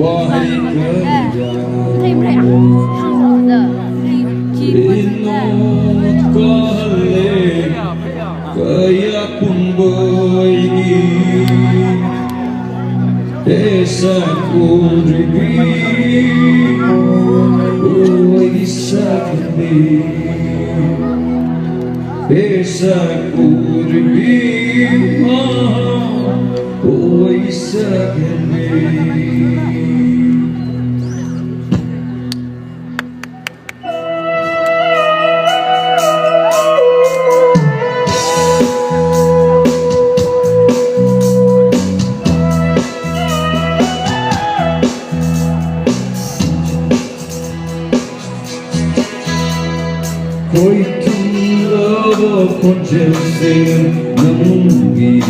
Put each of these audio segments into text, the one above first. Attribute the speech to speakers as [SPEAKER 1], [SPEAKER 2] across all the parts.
[SPEAKER 1] wahai
[SPEAKER 2] kalian
[SPEAKER 1] inut kalik kaya pun bayi desa kuribi sakni desa kuribi sakni. Ko'y tulog con Jesse Namungi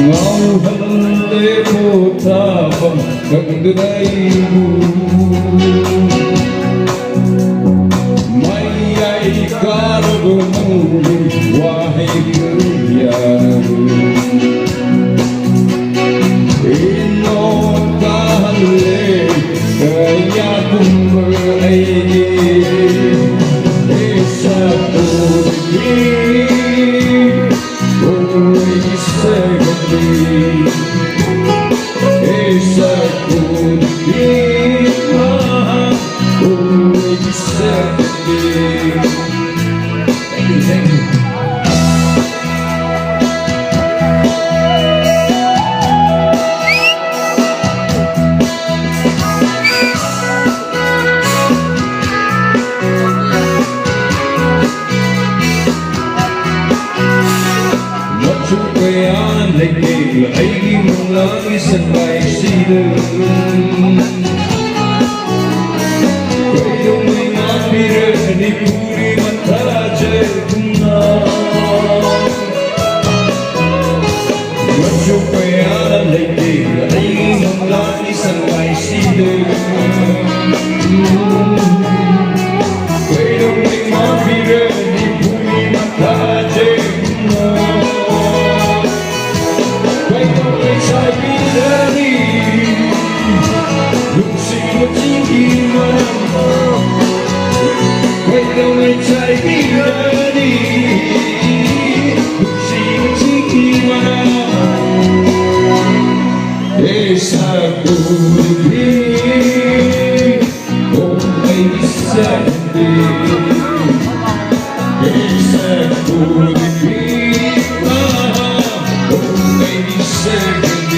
[SPEAKER 1] Ngao hande ko tapang kagdanay mo May ay kargo muli wahai kalian Inot kahalik kaya kung berlain Desa kuribi sakni Desa kuribi sakni. Thank you. Kayanan lagi ay mula isang bay sila kayo may mapira ni puri mataje kuna Macho kayanan lagi ay mula isang bay sila kayo may mapira ni puri mataje kuna Desa kuribi sakni Desa kuribi sakni.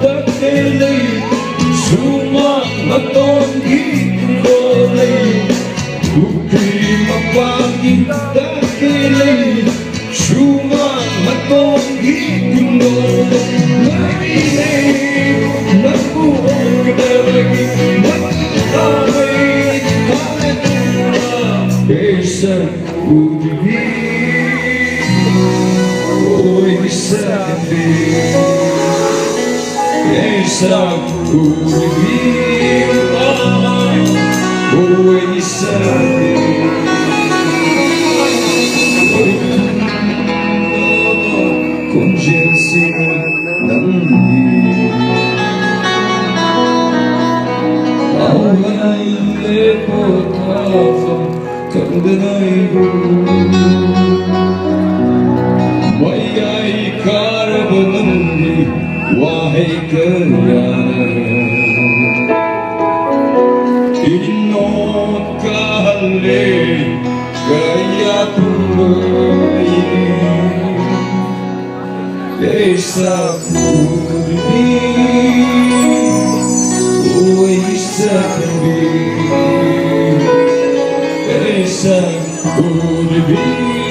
[SPEAKER 1] Dakilay sumamatong gitolay Bukti mapaging dakilay sumamatong gitolay Marinay nabuong kadalagi Magkakay kalendura Desa kuribi sakni Desa kuribi sakni con Jesse Namungi Awalay lepot hafang kagdanay mo Mayay karabanan wahai kalian inot kahalik kaya tuloy desa kuribi sakni desa 우리